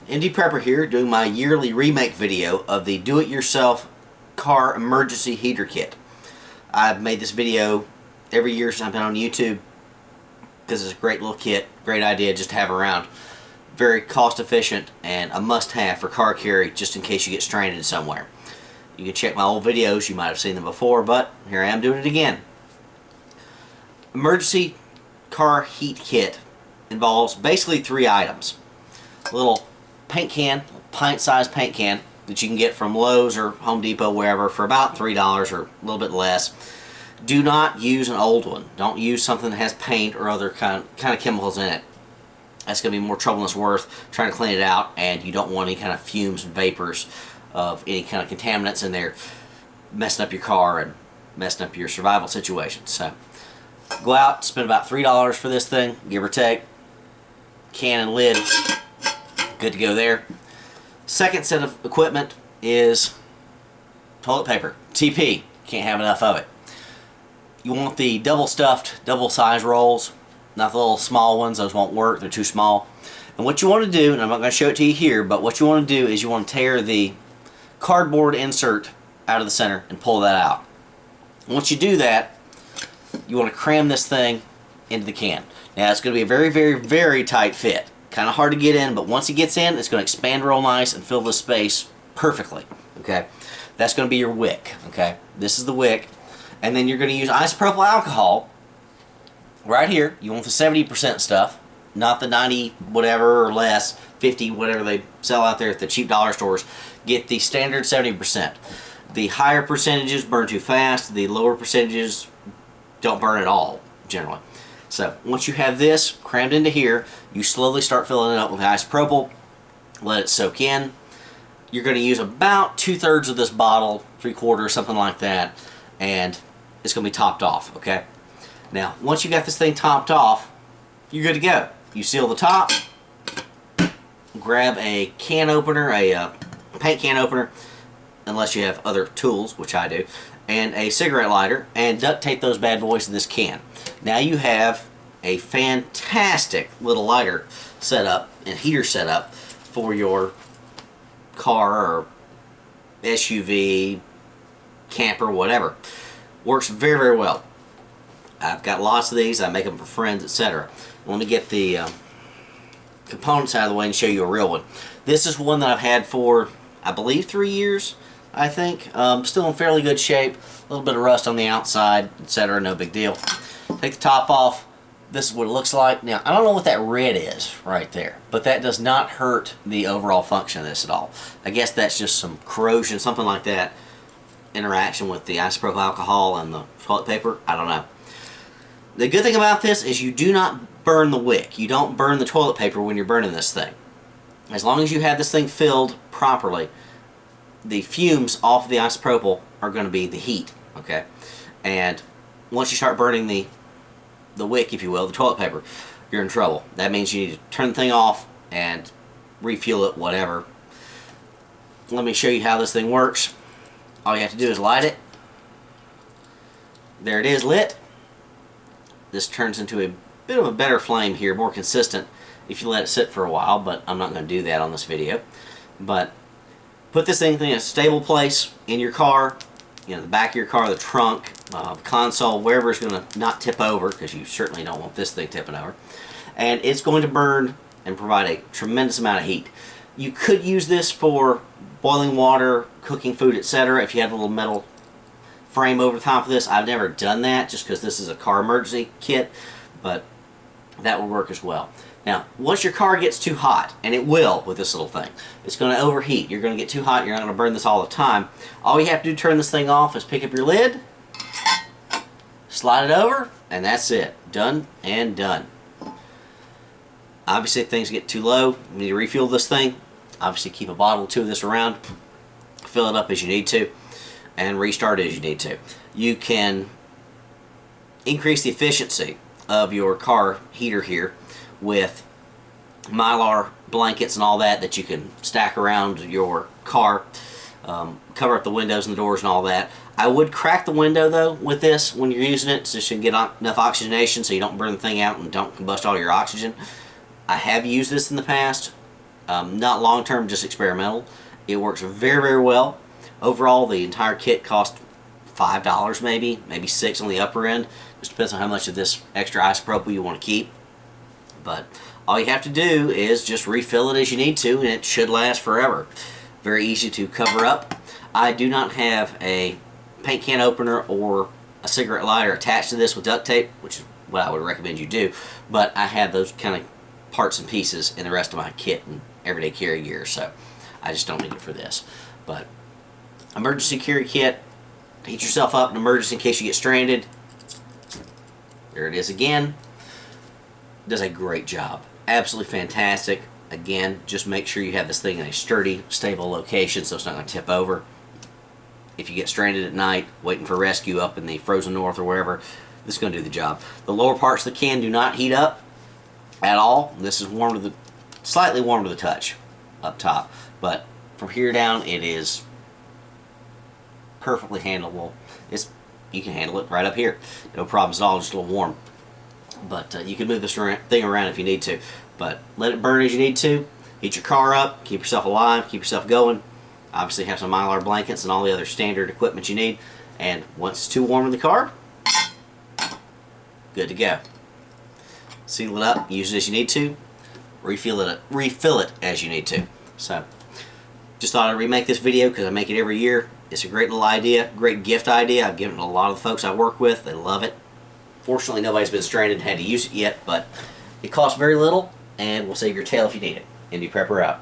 Indy Prepper here, doing my yearly remake video of the do-it-yourself car emergency heater kit. I've made this video every year since I've been on YouTube because it's a great little kit, great idea just to have around. Very cost efficient and a must-have for car carry just in case you get stranded somewhere. You can check my old videos, you might have seen them before, but here I am doing it again. Emergency car heat kit involves basically 3 items. A little paint can, pint-sized paint can that you can get from Lowe's or Home Depot, wherever, for about $3 or a little bit less. Do not use an old one. Don't use something that has paint or other kind of chemicals in it. That's going to be more trouble than it's worth trying to clean it out, and you don't want any kind of fumes and vapors of any kind of contaminants in there messing up your car and messing up your survival situation. So go out, spend about $3 for this thing, give or take. Can and lid, good to go there. Second set of equipment is toilet paper, TP. Can't have enough of it. You want the double stuffed, double size rolls, not the little small ones. Those won't work, they're too small. And what you want to do, and I'm not going to show it to you here, but what you want to do is you want to tear the cardboard insert out of the center and pull that out. Once you do that, you want to cram this thing into the can. Now it's going to be a very, very, very tight fit. Kind of hard to get in, but once it gets in, it's going to expand real nice and fill the space perfectly. Okay, that's going to be your wick. Okay, this is the wick, and then you're going to use isopropyl alcohol right here. You want the 70% stuff, not the 90 whatever or less, 50 whatever they sell out there at the cheap dollar stores. Get the standard 70%. The higher percentages burn too fast. The lower percentages don't burn at all generally. So once you have this crammed into here, you slowly start filling it up with isopropyl. Let it soak in. You're going to use about 2/3 of this bottle, 3/4, something like that, and it's going to be topped off. Okay. Now once you got this thing topped off, you're good to go. You seal the top. Grab a can opener, a paint can opener, unless you have other tools, which I do, and a cigarette lighter, and duct tape those bad boys to this can. Now you have a fantastic little lighter setup and heater setup for your car or SUV, camper, whatever. Works very, very well. I've got lots of these. I make them for friends, etc. Let me get the components out of the way and show you a real one. This is one that I've had for, I believe, 3 years. I think still in fairly good shape. A little bit of rust on the outside, etc. No big deal. Take the top off. This is what it looks like. Now I don't know what that red is right there, but that does not hurt the overall function of this at all. I guess that's just some corrosion, something like that, interaction with the isopropyl alcohol and the toilet paper. I don't know. The good thing about this is you do not burn the wick. You don't burn the toilet paper when you're burning this thing. As long as you have this thing filled properly, the fumes off of the isopropyl are going to be the heat. Okay, and once you start burning the wick, if you will, the toilet paper, you're in trouble. That means you need to turn the thing off and refuel it, whatever. Let me show you how this thing works. All you have to do is light it. There it is, lit. This turns into a bit of a better flame here, more consistent if you let it sit for a while, but I'm not going to do that on this video. But put this thing in a stable place in your car, the back of your car, the trunk, console, wherever it's going to not tip over, because you certainly don't want this thing tipping over. And it's going to burn and provide a tremendous amount of heat. You could use this for boiling water, cooking food, etc. if you had a little metal frame over the top of this. I've never done that just because this is a car emergency kit, but that would work as well. Now, once your car gets too hot, and it will with this little thing, it's going to overheat. You're going to get too hot, you're not going to burn this all the time. All you have to do to turn this thing off is pick up your lid, slide it over, and that's it. Done and done. Obviously, if things get too low, you need to refuel this thing. Obviously, keep a bottle or two of this around. Fill it up as you need to, and restart it as you need to. You can increase the efficiency of your car heater here with Mylar blankets and all that you can stack around your car, cover up the windows and the doors and all that. I would crack the window though with this when you're using it, so you can get enough oxygenation so you don't burn the thing out and don't combust all your oxygen. I have used this in the past. Not long term, just experimental. It works very, very well. Overall, the entire kit cost $5 maybe $6 on the upper end. Just depends on how much of this extra isopropyl you want to keep. But all you have to do is just refill it as you need to, and it should last forever. Very easy to cover up. I do not have a paint can opener or a cigarette lighter attached to this with duct tape, which is what I would recommend you do, but I have those kind of parts and pieces in the rest of my kit and everyday carry gear, so I just don't need it for this. But emergency carry kit, heat yourself up in emergency in case you get stranded. There it is again. Does a great job. Absolutely fantastic. Again, just make sure you have this thing in a sturdy, stable location so it's not going to tip over. If you get stranded at night, waiting for rescue up in the frozen north or wherever, this is going to do the job. The lower parts of the can do not heat up at all. This is warm to the, slightly warm to the touch up top, but from here down it is perfectly handleable. You can handle it right up here, no problems at all. Just a little warm, but you can move this thing around if you need to. But let it burn as you need to. Heat your car up, keep yourself alive, keep yourself going. Obviously have some Mylar blankets and all the other standard equipment you need. And once it's too warm in the car, good to go. Seal it up, use it as you need to. Refill it as you need to. So, just thought I'd remake this video because I make it every year. It's a great little idea, great gift idea. I've given it to a lot of the folks I work with. They love it. Fortunately, nobody's been stranded and had to use it yet, but it costs very little and will save your tail if you need it. Indie Prepper out.